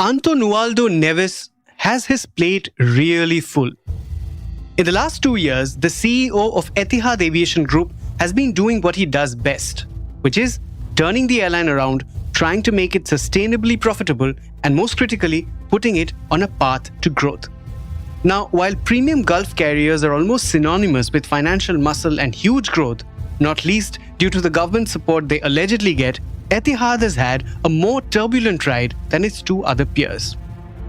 Antonoaldo Neves has his plate really full. In the last 2 years, the CEO of Etihad Aviation Group has been doing what he does best, which is turning the airline around, trying to make it sustainably profitable, and most critically, putting it on a path to growth. Now, while premium Gulf carriers are almost synonymous with financial muscle and huge growth, not least due to the government support they allegedly get, Etihad has had a more turbulent ride than its two other peers.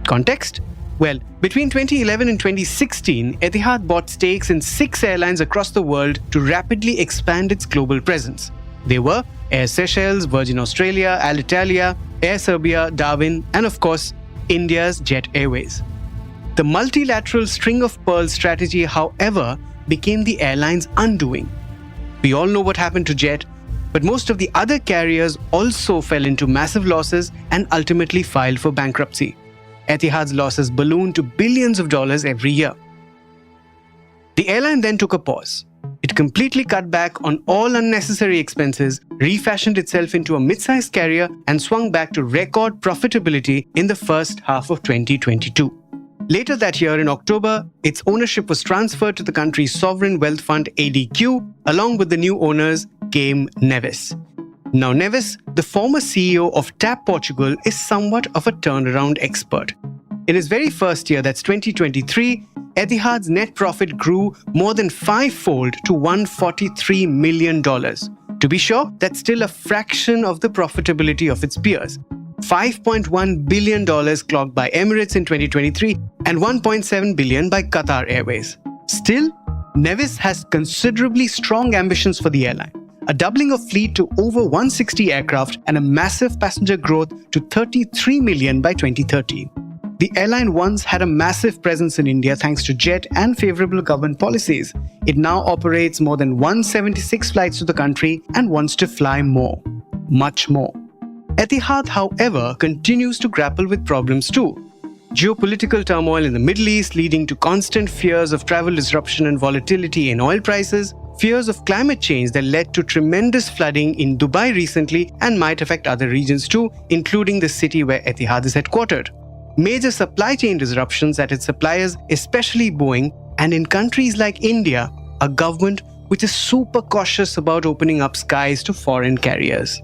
Context? Well, between 2011 and 2016, Etihad bought stakes in 6 airlines across the world to rapidly expand its global presence. They were Air Seychelles, Virgin Australia, Alitalia, Air Serbia, Darwin, and of course, India's Jet Airways. The multilateral string of pearls strategy, however, became the airline's undoing. We all know what happened to Jet, but most of the other carriers also fell into massive losses and ultimately filed for bankruptcy. Etihad's losses ballooned to billions of dollars every year. The airline then took a pause. It completely cut back on all unnecessary expenses, refashioned itself into a mid-sized carrier, and swung back to record profitability in the first half of 2022. Later that year, in October, its ownership was transferred to the country's sovereign wealth fund ADQ, along with the new owners, came Neves. Now Neves, the former CEO of TAP Portugal, is somewhat of a turnaround expert. In his very first year, that's 2023, Etihad's net profit grew more than 5-fold to $143 million. To be sure, that's still a fraction of the profitability of its peers. $5.1 billion clocked by Emirates in 2023 and $1.7 billion by Qatar Airways. Still, Neves has considerably strong ambitions for the airline. A doubling of fleet to over 160 aircraft and a massive passenger growth to 33 million by 2030. The airline once had a massive presence in India thanks to Jet and favorable government policies. It now operates more than 176 flights to the country and wants to fly more, much more. Etihad, however, continues to grapple with problems too. Geopolitical turmoil in the Middle East leading to constant fears of travel disruption and volatility in oil prices, fears of climate change that led to tremendous flooding in Dubai recently and might affect other regions too, including the city where Etihad is headquartered. Major supply chain disruptions at its suppliers, especially Boeing, and in countries like India, a government which is super cautious about opening up skies to foreign carriers.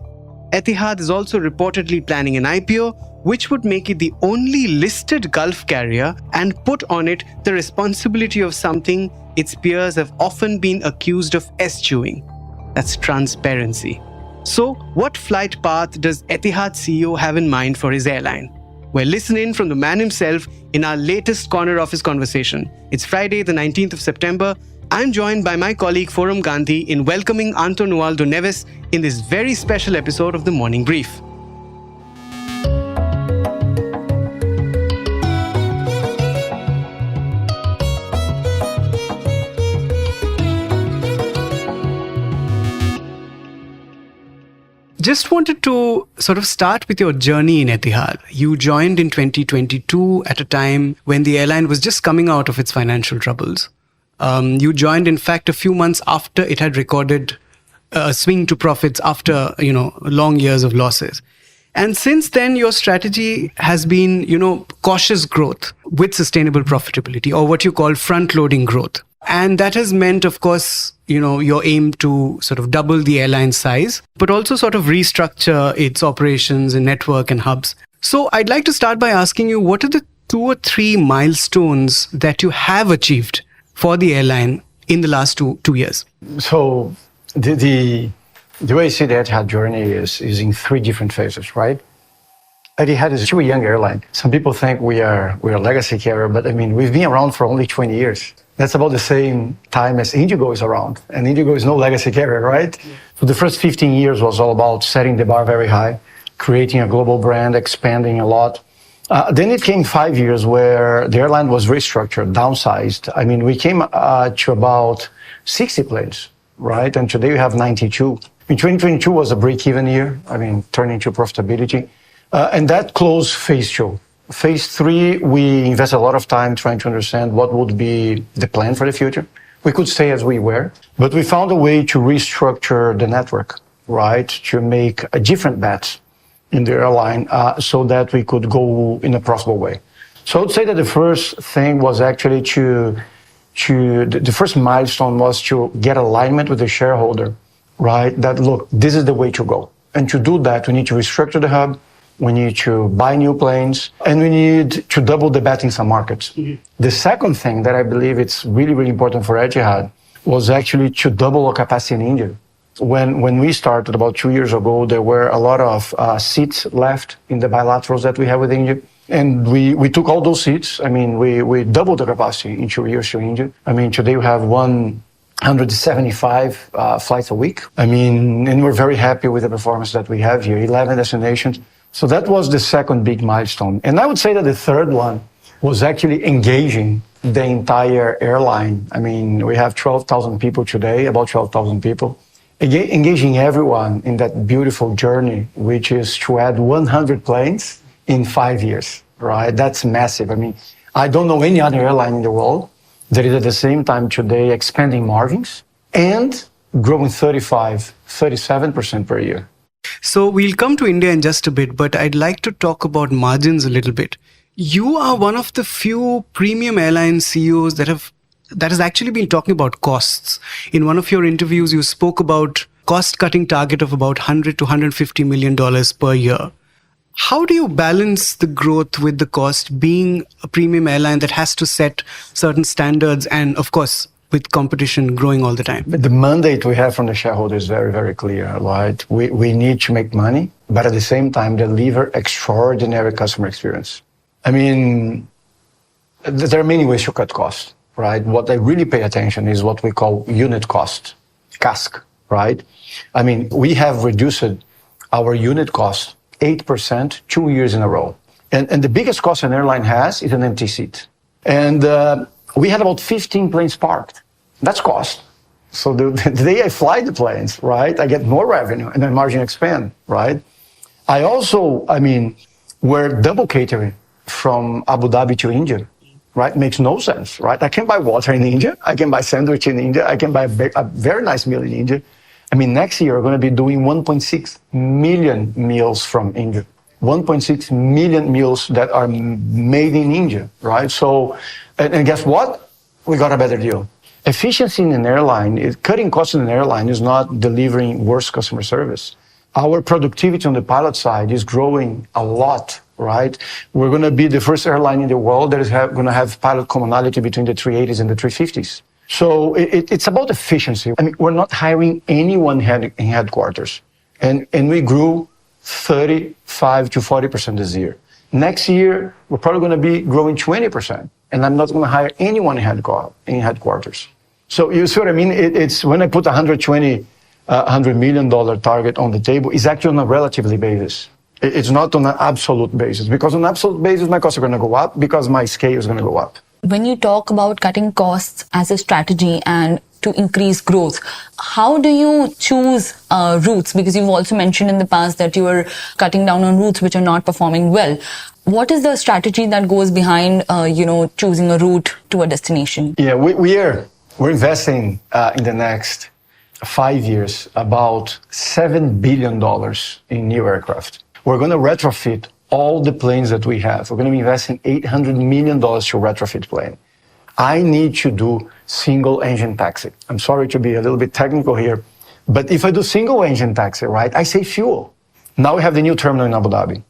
Etihad is also reportedly planning an IPO, which would make it the only listed Gulf carrier and put on it the responsibility of something its peers have often been accused of eschewing. That's transparency. So, what flight path does Etihad CEO have in mind for his airline? Well, listen in from the man himself in our latest corner office conversation. It's Friday, the 19th of September. I'm joined by my colleague Forum Gandhi in welcoming Antonoaldo Neves in this very special episode of The Morning Brief. Just wanted to sort of start with your journey in Etihad. You joined in 2022 at a time when the airline was just coming out of its financial troubles. You joined, in fact, a few months after it had recorded a swing to profits after, long years of losses. And since then, your strategy has been, cautious growth with sustainable profitability, or what you call front-loading growth. And that has meant, of course, your aim to sort of double the airline size, but also sort of restructure its operations and network and hubs. So I'd like to start by asking you, what are the 2 or 3 milestones that you have achieved for the airline in the last two years? So the way I see the Etihad journey is in 3 different phases, right? Etihad is still a young airline. Some people think we're a legacy carrier, but we've been around for only 20 years. That's about the same time as Indigo is around. And Indigo is no legacy carrier, right? Yeah. So the first 15 years was all about setting the bar very high, creating a global brand, expanding a lot. Then it came 5 years where the airline was restructured, downsized. We came to about 60 planes, right? And today we have 92. 2022 was a break-even year, turning to profitability. And that closed phase 2. Phase 3, we invested a lot of time trying to understand what would be the plan for the future. We could stay as we were, but we found a way to restructure the network, right? To make a different bet. in the airline so that we could go in a profitable way. So I would say that the first thing was actually the first milestone was to get alignment with the shareholder, right? That, look, this is the way to go. And to do that, we need to restructure the hub, we need to buy new planes, and we need to double the bet in some markets. Mm-hmm. The second thing that I believe it's really, really important for Etihad was actually to double our capacity in India. When we started about 2 years ago, there were a lot of seats left in the bilaterals that we have with India. And we took all those seats. I mean, we doubled the capacity in 2 years to India. I mean, today we have 175 flights a week. I mean, and we're very happy with the performance that we have here, 11 destinations. So that was the second big milestone. And I would say that the third one was actually engaging the entire airline. I mean, we have 12,000 people today, about 12,000 people. Engaging everyone in that beautiful journey, which is to add 100 planes in 5 years, right? That's massive. I mean, I don't know any other airline in the world that is at the same time today expanding margins and growing 37% per year. So we'll come to India in just a bit, but I'd like to talk about margins a little bit. You are one of the few premium airline CEOs that has actually been talking about costs. In one of your interviews, you spoke about cost-cutting target of about $100 to $150 million per year. How do you balance the growth with the cost, being a premium airline that has to set certain standards and, of course, with competition growing all the time? The mandate we have from the shareholders is very, very clear, right? We need to make money, but at the same time, deliver extraordinary customer experience. I mean, there are many ways to cut costs, right? What I really pay attention is what we call unit cost, CASK, right? I mean, we have reduced our unit cost 8% 2 years in a row. And the biggest cost an airline has is an empty seat. And we had about 15 planes parked. That's cost. So the day I fly the planes, right, I get more revenue and then margin expand, right? We're double catering from Abu Dhabi to India, right? Makes no sense, right? I can buy water in India. I can buy sandwich in India. I can buy a very nice meal in India. I mean, next year, we're going to be doing 1.6 million meals from India. 1.6 million meals that are made in India, right? So, and guess what? We got a better deal. Efficiency in an airline, cutting costs in an airline is not delivering worse customer service. Our productivity on the pilot side is growing a lot, right? We're going to be the first airline in the world that is going to have pilot commonality between the 380s and the 350s. So it's about efficiency. I mean, we're not hiring anyone in headquarters. And we grew 35 to 40% this year. Next year, we're probably going to be growing 20%. And I'm not going to hire anyone in headquarters. So you see what I mean? It's when I put $100 million target on the table, it's actually on a relatively basis. It's not on an absolute basis. Because on an absolute basis, my costs are going to go up because my scale is going to go up. When you talk about cutting costs as a strategy and to increase growth, how do you choose routes? Because you've also mentioned in the past that you are cutting down on routes which are not performing well. What is the strategy that goes behind, choosing a route to a destination? Yeah, we're investing in the next 5 years about $7 billion in new aircraft. We're going to retrofit all the planes that we have. We're going to be investing $800 million to retrofit plane. I need to do single engine taxi. I'm sorry to be a little bit technical here, but if I do single engine taxi, right, I save fuel. Now we have the new terminal in Abu Dhabi.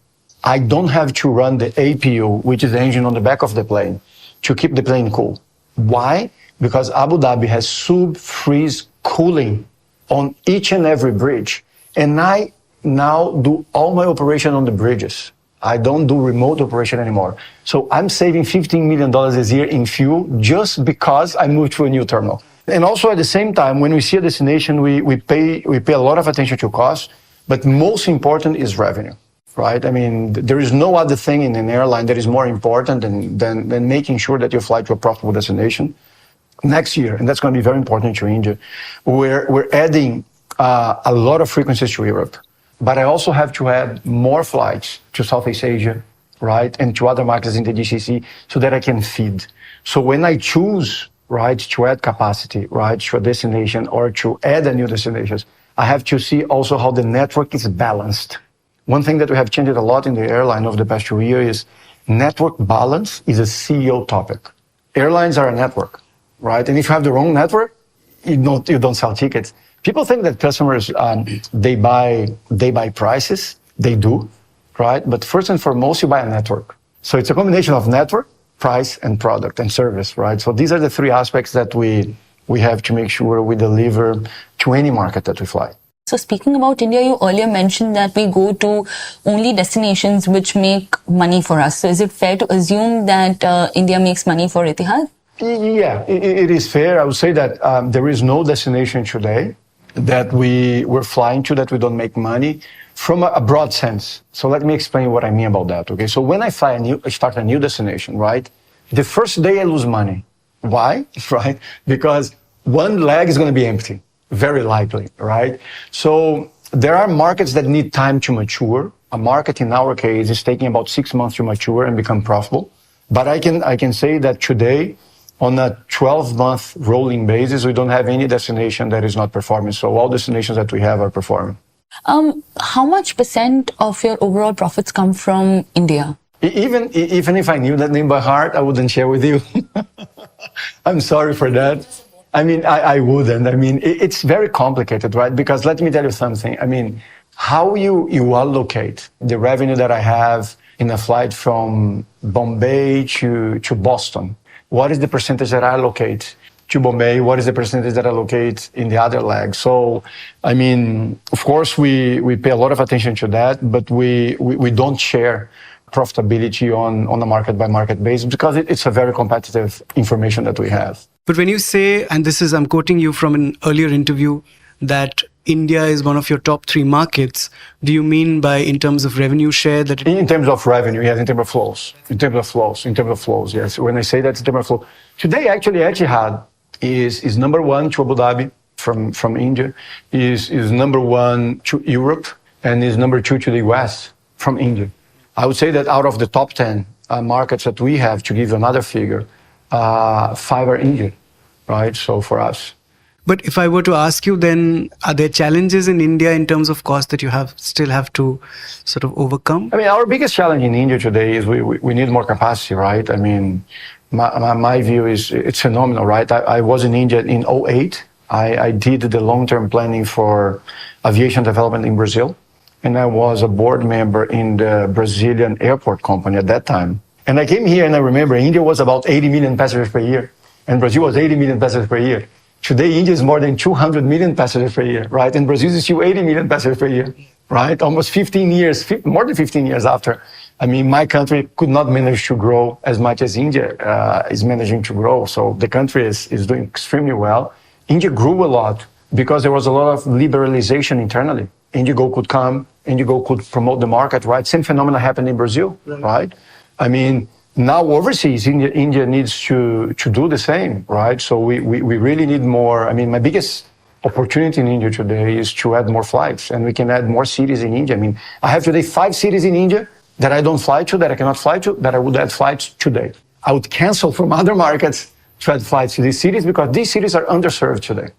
I don't have to run the APU, which is the engine on the back of the plane, to keep the plane cool. Why? Because Abu Dhabi has sub-freeze cooling on each and every bridge. And I now do all my operation on the bridges. I don't do remote operation anymore. So I'm saving $15 million this year in fuel just because I moved to a new terminal. And also at the same time, when we see a destination, we pay a lot of attention to cost, but most important is revenue, right? I mean, there is no other thing in an airline that is more important than making sure that you fly to a profitable destination. Next year, and that's going to be very important to India, we're adding a lot of frequencies to Europe. But I also have to add more flights to Southeast Asia, right, and to other markets in the GCC so that I can feed. So when I choose, right, to add capacity, right, to a destination or to add a new destination, I have to see also how the network is balanced. one thing that we have changed a lot in the airline over the past 2 years is network balance is a CEO topic. Airlines are a network, right? And if you have the wrong network, you don't sell tickets. People think that customers, they buy prices. They do, right? But first and foremost, you buy a network. So it's a combination of network, price, and product and service, right? So these are the three aspects that we have to make sure we deliver to any market that we fly. So speaking about India, you earlier mentioned that we go to only destinations which make money for us. So is it fair to assume that India makes money for Etihad? Yeah, it is fair. I would say that there is no destination today that we're flying to that we don't make money from a broad sense. So let me explain what I mean about that, okay? So when I start a new destination, right? The first day I lose money. Why? Right? Because one leg is going to be empty. Very likely, right? So there are markets that need time to mature. A market in our case is taking about 6 months to mature and become profitable. But I can say that today, on a 12-month rolling basis, we don't have any destination that is not performing. So all destinations that we have are performing. How much % of your overall profits come from India? Even if I knew that name by heart, I wouldn't share with you. I'm sorry for that. I mean, I wouldn't. I mean, it's very complicated, right? Because let me tell you something. I mean, how you allocate the revenue that I have in a flight from Bombay to Boston? What is the percentage that I allocate to Bombay? What is the percentage that I allocate in the other leg? So, I mean, of course, we pay a lot of attention to that, but we don't share profitability on a market-by-market basis because it's a very competitive information that we have. But when you say, and I'm quoting you from an earlier interview, that India is one of your top 3 markets, do you mean by in terms of revenue share? That In terms of revenue, yes, in terms of flows. In terms of flows, yes. When I say that, in terms of flow. Today, actually, Etihad is number 1 to Abu Dhabi from India, is number 1 to Europe, and is number 2 to the US from India. I would say that out of the top 10 markets that we have, to give you another figure, 5 are India, right? So for us. But if I were to ask you, then are there challenges in India in terms of cost that you still have to sort of overcome? I mean, our biggest challenge in India today is we need more capacity, right? I mean, my view is it's phenomenal, right? I was in India in 2008. I did the long-term planning for aviation development in Brazil. And I was a board member in the Brazilian airport company at that time. And I came here and I remember India was about 80 million passengers per year. And Brazil was 80 million passengers per year. Today, India is more than 200 million passengers per year, right? And Brazil is still 80 million passengers per year, right? Almost 15 years, more than 15 years after. I mean, my country could not manage to grow as much as India is managing to grow. So the country is doing extremely well. India grew a lot because there was a lot of liberalization internally. IndiGo could come, IndiGo could promote the market, right? Same phenomena happened in Brazil, right? I mean, now overseas, India needs to do the same, right? So we really need more. I mean, my biggest opportunity in India today is to add more flights, and we can add more cities in India. I mean, I have today 5 cities in India that I don't fly to, that I cannot fly to, that I would add flights today. I would cancel from other markets to add flights to these cities because these cities are underserved today.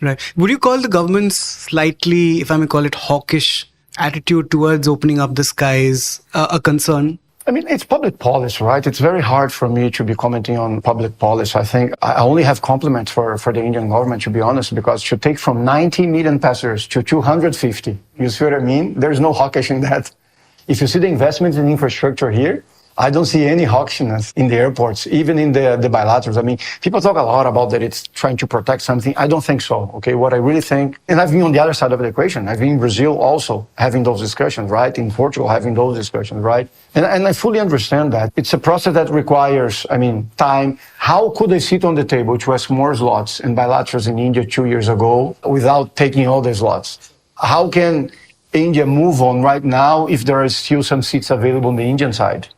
Right. Would you call the government's slightly, if I may call it, hawkish attitude towards opening up the skies a concern? I mean, it's public policy, right? It's very hard for me to be commenting on public policy. I think I only have compliments for the Indian government, to be honest, because to take from 90 million passengers to 250, you see what I mean? There's no hawkish in that. If you see the investments in infrastructure here, I don't see any hawkishness in the airports, even in the bilaterals. I mean, people talk a lot about that it's trying to protect something. I don't think so, okay? What I really think, and I've been on the other side of the equation. I've been in Brazil also having those discussions, right? In Portugal having those discussions, right? And I fully understand that. It's a process that requires, I mean, time. How could I sit on the table to ask more slots and bilaterals in India 2 years ago without taking all the slots? How can India move on right now if there are still some seats available on the Indian side?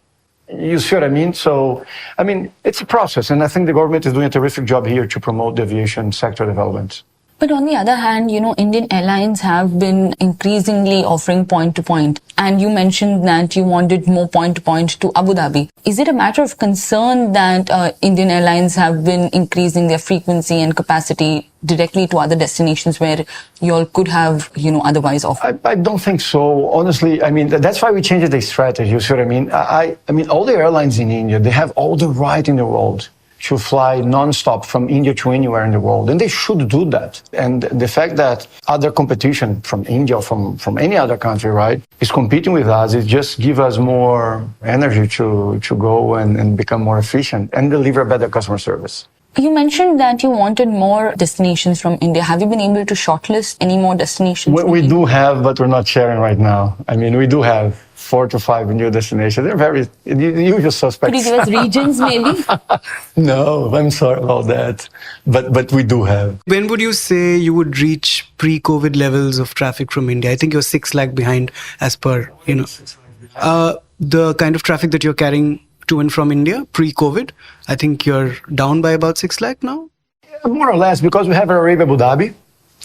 You see what I mean? So, I mean, it's a process, and I think the government is doing a terrific job here to promote the aviation sector development. But on the other hand, Indian airlines have been increasingly offering point to point. And you mentioned that you wanted more point to point to Abu Dhabi. Is it a matter of concern that Indian airlines have been increasing their frequency and capacity directly to other destinations where you all could have, otherwise offered? I don't think so. Honestly, I mean, that's why we changed the strategy. You see what I mean? I mean, all the airlines in India, they have all the right in the world to fly non-stop from India to anywhere in the world. And they should do that. And the fact that other competition from India or from any other country, right, is competing with us, it just gives us more energy to go and become more efficient and deliver better customer service. You mentioned that you wanted more destinations from India. Have you been able to shortlist any more destinations? We do have, but we're not sharing right now. I mean, we do have 4 to 5 new destinations. They're very usual suspects. Could you give us regions, maybe? No, I'm sorry about that. But we do have. When would you say you would reach pre-COVID levels of traffic from India? I think you're 6 lakh behind as per, the kind of traffic that you're carrying to and from India pre-COVID. I think you're down by about 6 lakh now? Yeah, more or less, because we have Arabia Abu Dhabi,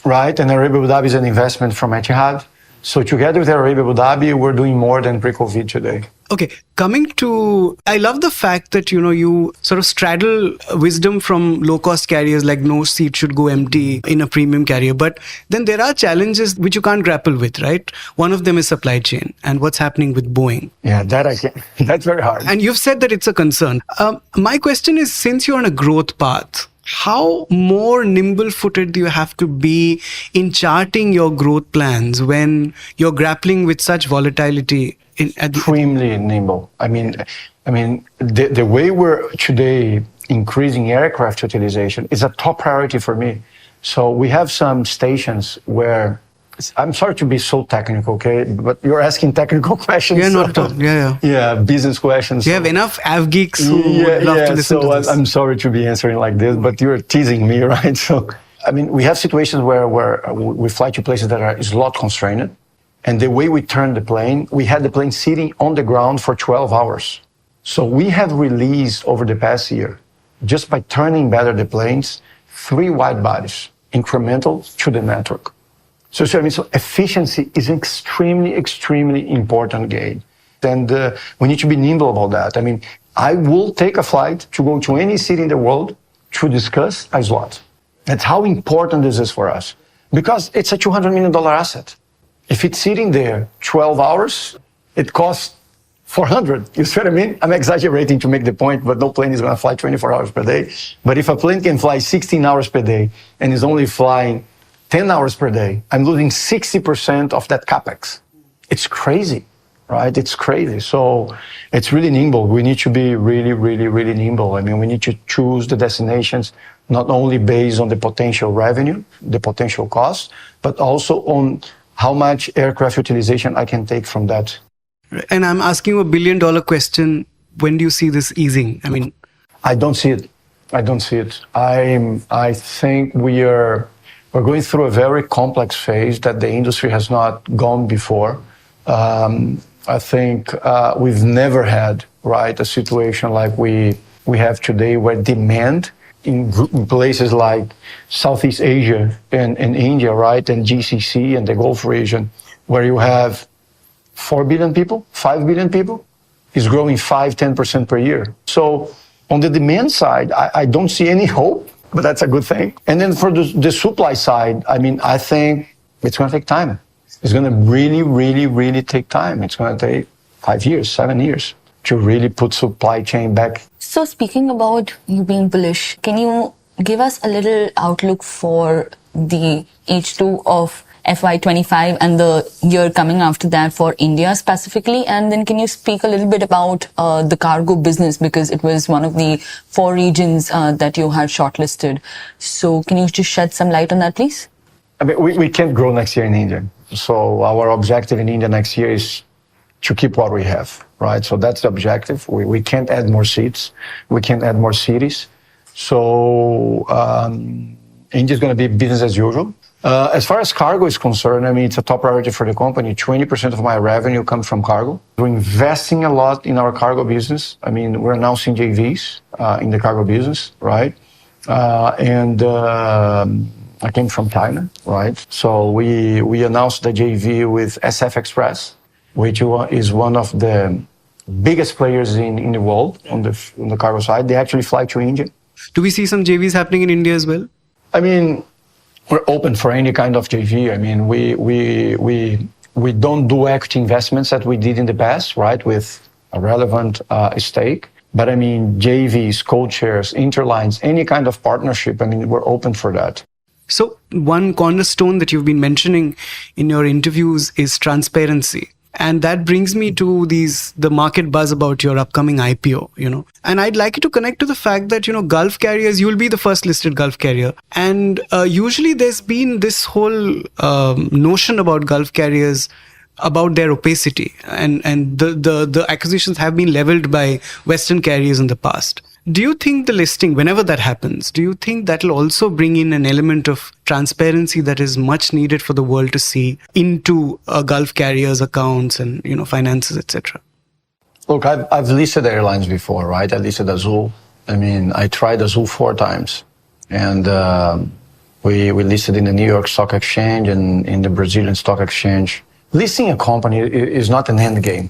right? And Arabia Abu Dhabi is an investment from Etihad. So together with Arabia Abu Dhabi, we're doing more than pre-COVID today. Okay, coming to, I love the fact that, you sort of straddle wisdom from low-cost carriers, like no seat should go empty in a premium carrier. But then there are challenges which you can't grapple with, right? One of them is supply chain and what's happening with Boeing. Yeah, that's very hard. And you've said that it's a concern. My question is, since you're on a growth path, how more nimble-footed do you have to be in charting your growth plans when you're grappling with such volatility? Extremely nimble. I mean, the way we're today increasing aircraft utilization is a top priority for me. So we have some stations where, I'm sorry to be so technical, okay, but you're asking technical questions. Yeah, not at all. Yeah, business questions. You have enough av geeks who would love to listen to this. I'm sorry to be answering like this, but you're teasing me, right? So, I mean, we have situations where we fly to places that are slot constrained. And the way we turn the plane, we had the plane sitting on the ground for 12 hours. So we have released over the past year, just by turning better the planes, 3 wide bodies, incremental to the network. So efficiency is extremely, extremely important gain. And we need to be nimble about that. I mean, I will take a flight to go to any city in the world to discuss a slot. That's how important this is for us. Because it's a $200 million asset. If it's sitting there 12 hours, it costs 400. You see what I mean? I'm exaggerating to make the point, but no plane is going to fly 24 hours per day. But if a plane can fly 16 hours per day and is only flying 10 hours per day, I'm losing 60% of that capex. It's crazy, right? It's crazy. So it's really nimble. We need to be really, really, really nimble. I mean, we need to choose the destinations not only based on the potential revenue, the potential cost, but also on how much aircraft utilization I can take from that. And I'm asking you $1 billion question. When do you see this easing? I mean, I don't see it. I think we're going through a very complex phase that the industry has not gone before. I think we've never had, right, a situation like we have today where demand in places like Southeast Asia and India, right, and GCC and the Gulf region, where you have 4 billion people, 5 billion people, is growing 5-10% per year. So on the demand side, I don't see any hope, but that's a good thing. And then for the supply side, I mean, I think it's going to take time. It's going to really, really, really take time. It's going to take 5 years, 7 years to really put supply chain back. So speaking about you being bullish, can you give us a little outlook for the H2 of FY25 and the year coming after that for India specifically? And then can you speak a little bit about the cargo business, because it was one of the 4 regions that you had shortlisted. So can you just shed some light on that, please? I mean, we can't grow next year in India. So our objective in India next year is to keep what we have, right? So that's the objective. We can't add more seats. We can't add more cities. So India is going to be business as usual. As far as cargo is concerned, I mean, it's a top priority for the company. 20% of my revenue comes from cargo. We're investing a lot in our cargo business. I mean, we're announcing JVs in the cargo business, right? And I came from China, right? So we announced the JV with SF Express, which is one of the biggest players in the world on the cargo side. They actually fly to India. Do we see some JVs happening in India as well? I mean, we're open for any kind of JV. I mean, we don't do equity investments that we did in the past, right, with a relevant stake. But I mean, JVs, code shares, interlines, any kind of partnership, I mean, we're open for that. So one cornerstone that you've been mentioning in your interviews is transparency. And that brings me to the market buzz about your upcoming IPO, And I'd like you to connect to the fact that, Gulf carriers, you'll be the first listed Gulf carrier. And usually there's been this whole notion about Gulf carriers, about their opacity. And the acquisitions have been leveled by Western carriers in the past. Do you think the listing, whenever that happens, do you think that'll also bring in an element of transparency that is much needed for the world to see into Gulf carriers' accounts and, finances, etc.? Look, I've listed airlines before, right? I listed Azul. I mean, I tried Azul 4 times. And we listed in the New York Stock Exchange and in the Brazilian Stock Exchange. Listing a company is not an end game,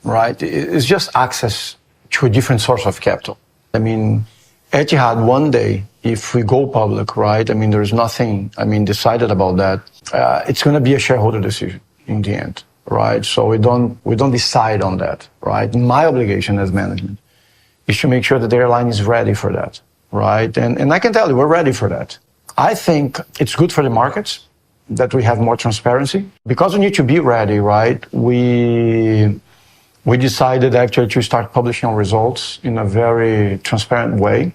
right? It's just access to a different source of capital. I mean, Etihad one day, if we go public, right? I mean, there's nothing, decided about that. It's going to be a shareholder decision in the end, right? So we don't decide on that, right? My obligation as management is to make sure that the airline is ready for that, right? And I can tell you, we're ready for that. I think it's good for the markets that we have more transparency because we need to be ready, right? We decided actually to start publishing our results in a very transparent way.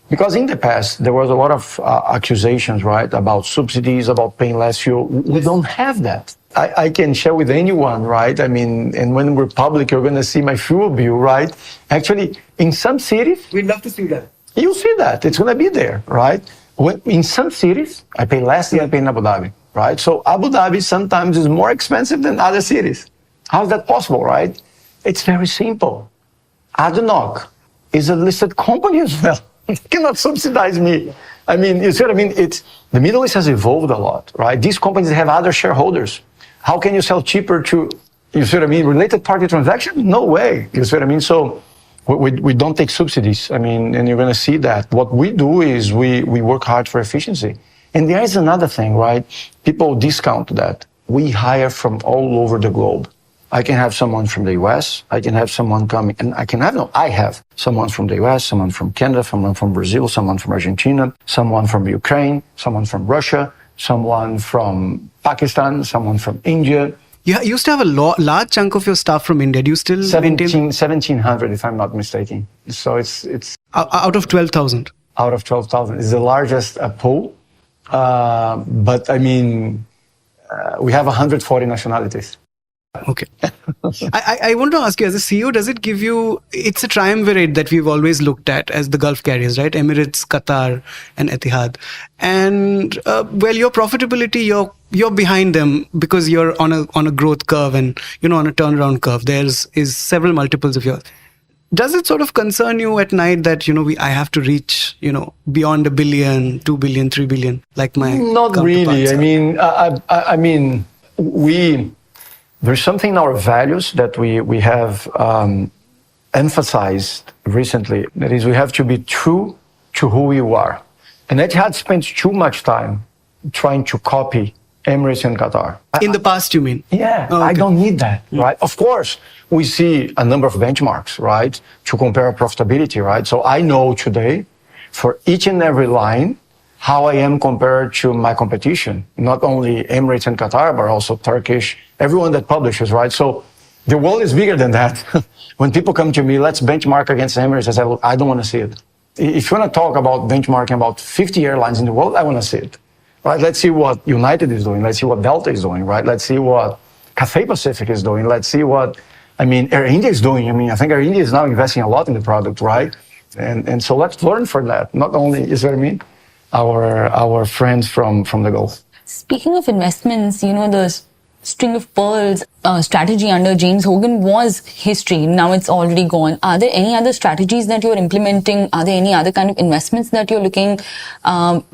Because in the past, there was a lot of accusations, right, about subsidies, about paying less fuel. We don't have that. I can share with anyone, right? I mean, and when we're public, you're going to see my fuel bill, right? Actually, in some cities... We'd love to see that. You'll see that. It's going to be there, right? In some cities, I pay less than I pay in Abu Dhabi, right? So Abu Dhabi sometimes is more expensive than other cities. How's that possible, right? It's very simple. ADNOC is a listed company as well. It cannot subsidize me. I mean, you see what I mean? The Middle East has evolved a lot, right? These companies have other shareholders. How can you sell cheaper to, you see what I mean, related party transaction? No way. You see what I mean? So we don't take subsidies. I mean, and you're going to see that. What we do is we work hard for efficiency. And there is another thing, right? People discount that. We hire from all over the globe. I can have someone from the US, I can have someone coming, and I have someone from the US, someone from Canada, someone from Brazil, someone from Argentina, someone from Ukraine, someone from Russia, someone from Pakistan, someone from India. You used to have a large chunk of your staff from India. Do you still maintain? 1,700, if I'm not mistaken. So it's out of 12,000. Out of 12,000. It's the largest pool. But I mean, we have 140 nationalities. Okay. I want to ask you, as a CEO, does it give you, it's a triumvirate that we've always looked at as the Gulf carriers, right? Emirates, Qatar, and Etihad. And, your profitability, you're behind them because you're on a growth curve and, on a turnaround curve. Is several multiples of yours. Does it sort of concern you at night that, I have to reach, beyond $1 billion, $2 billion, $3 billion, like my Not really. I mean, there's something in our values that we have emphasized recently. That is, we have to be true to who we are. And Etihad spends too much time trying to copy Emirates and Qatar. In the past, you mean? Yeah, oh, okay. I don't need that, right? Of course, we see a number of benchmarks, right, to compare profitability, right? So I know today, for each and every line, how I am compared to my competition, not only Emirates and Qatar, but also Turkish, everyone that publishes, right? So the world is bigger than that. When people come to me, let's benchmark against Emirates, I say, look, I don't want to see it. If you want to talk about benchmarking about 50 airlines in the world, I want to see it, right? Let's see what United is doing. Let's see what Delta is doing, right? Let's see what Cathay Pacific is doing. Let's see what, Air India is doing. I think Air India is now investing a lot in the product, right? And so let's learn from that. Not only, is what I mean? Our friends from the Gulf. Speaking of investments, the string of pearls strategy under James Hogan was history. Now it's already gone. Are there any other strategies that you're implementing? Are there any other kind of investments that you're looking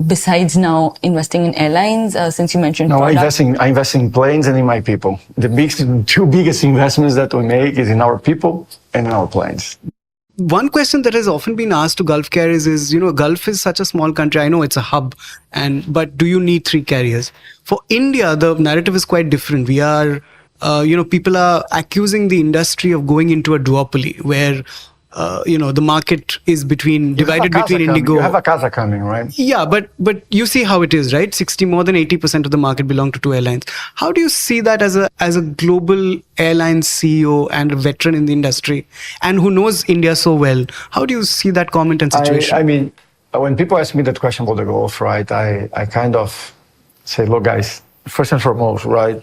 besides now investing in airlines? Since you mentioned no, I invest in planes and in my people. The two biggest investments that we make is in our people and in our planes. One question that has often been asked to Gulf carriers is, Gulf is such a small country. I know it's a hub, but do you need 3 carriers? For India, the narrative is quite different. We are, people are accusing the industry of going into a duopoly where, the market is divided between Indigo. You have a Casa coming, right? Yeah, but you see how it is, right? More than 80% of the market belong to 2 airlines. How do you see that as a global airline CEO and a veteran in the industry and who knows India so well? How do you see that comment and situation? I mean, when people ask me that question about the Gulf, right, I kind of say, look, guys, first and foremost, right,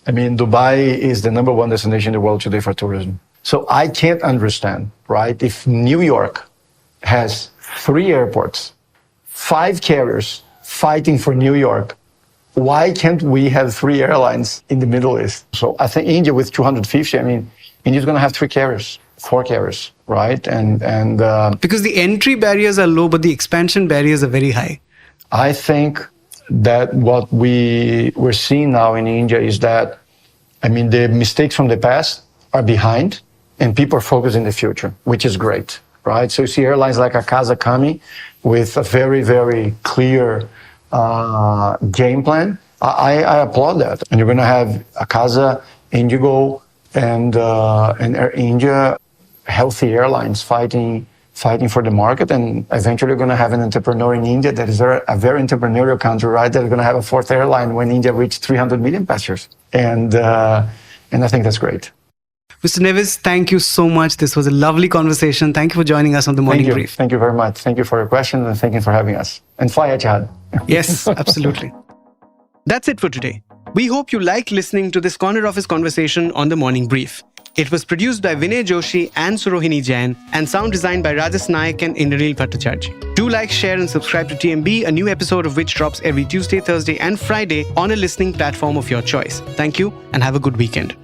I mean, Dubai is the number 1 destination in the world today for tourism. So I can't understand, right, if New York has 3 airports, 5 carriers fighting for New York, why can't we have 3 airlines in the Middle East? So I think India with 250, I mean, India's going to have 3 carriers, 4 carriers, right? And because the entry barriers are low, but the expansion barriers are very high. I think that what we're seeing now in India is that, I mean, the mistakes from the past are behind and people are focused in the future, which is great, right? So you see airlines like Akasa coming with a very, very clear game plan. I applaud that. And you're going to have Akasa, Indigo, and Air India, healthy airlines fighting for the market, and eventually going to have an entrepreneur in India that is a very entrepreneurial country, right? That's going to have a 4th airline when India reached 300 million passengers. And I think that's great. Mr. Neves, thank you so much. This was a lovely conversation. Thank you for joining us on the Morning Brief. Thank you very much. Thank you for your questions and thank you for having us. And fly Etihad. Yes, absolutely. That's it for today. We hope you liked listening to this corner office conversation on the Morning Brief. It was produced by Vinay Joshi and Surohini Jain and sound designed by Rajas Naik and Indrail Bhattacharjee. Do like, share and subscribe to TMB, a new episode of which drops every Tuesday, Thursday and Friday on a listening platform of your choice. Thank you and have a good weekend.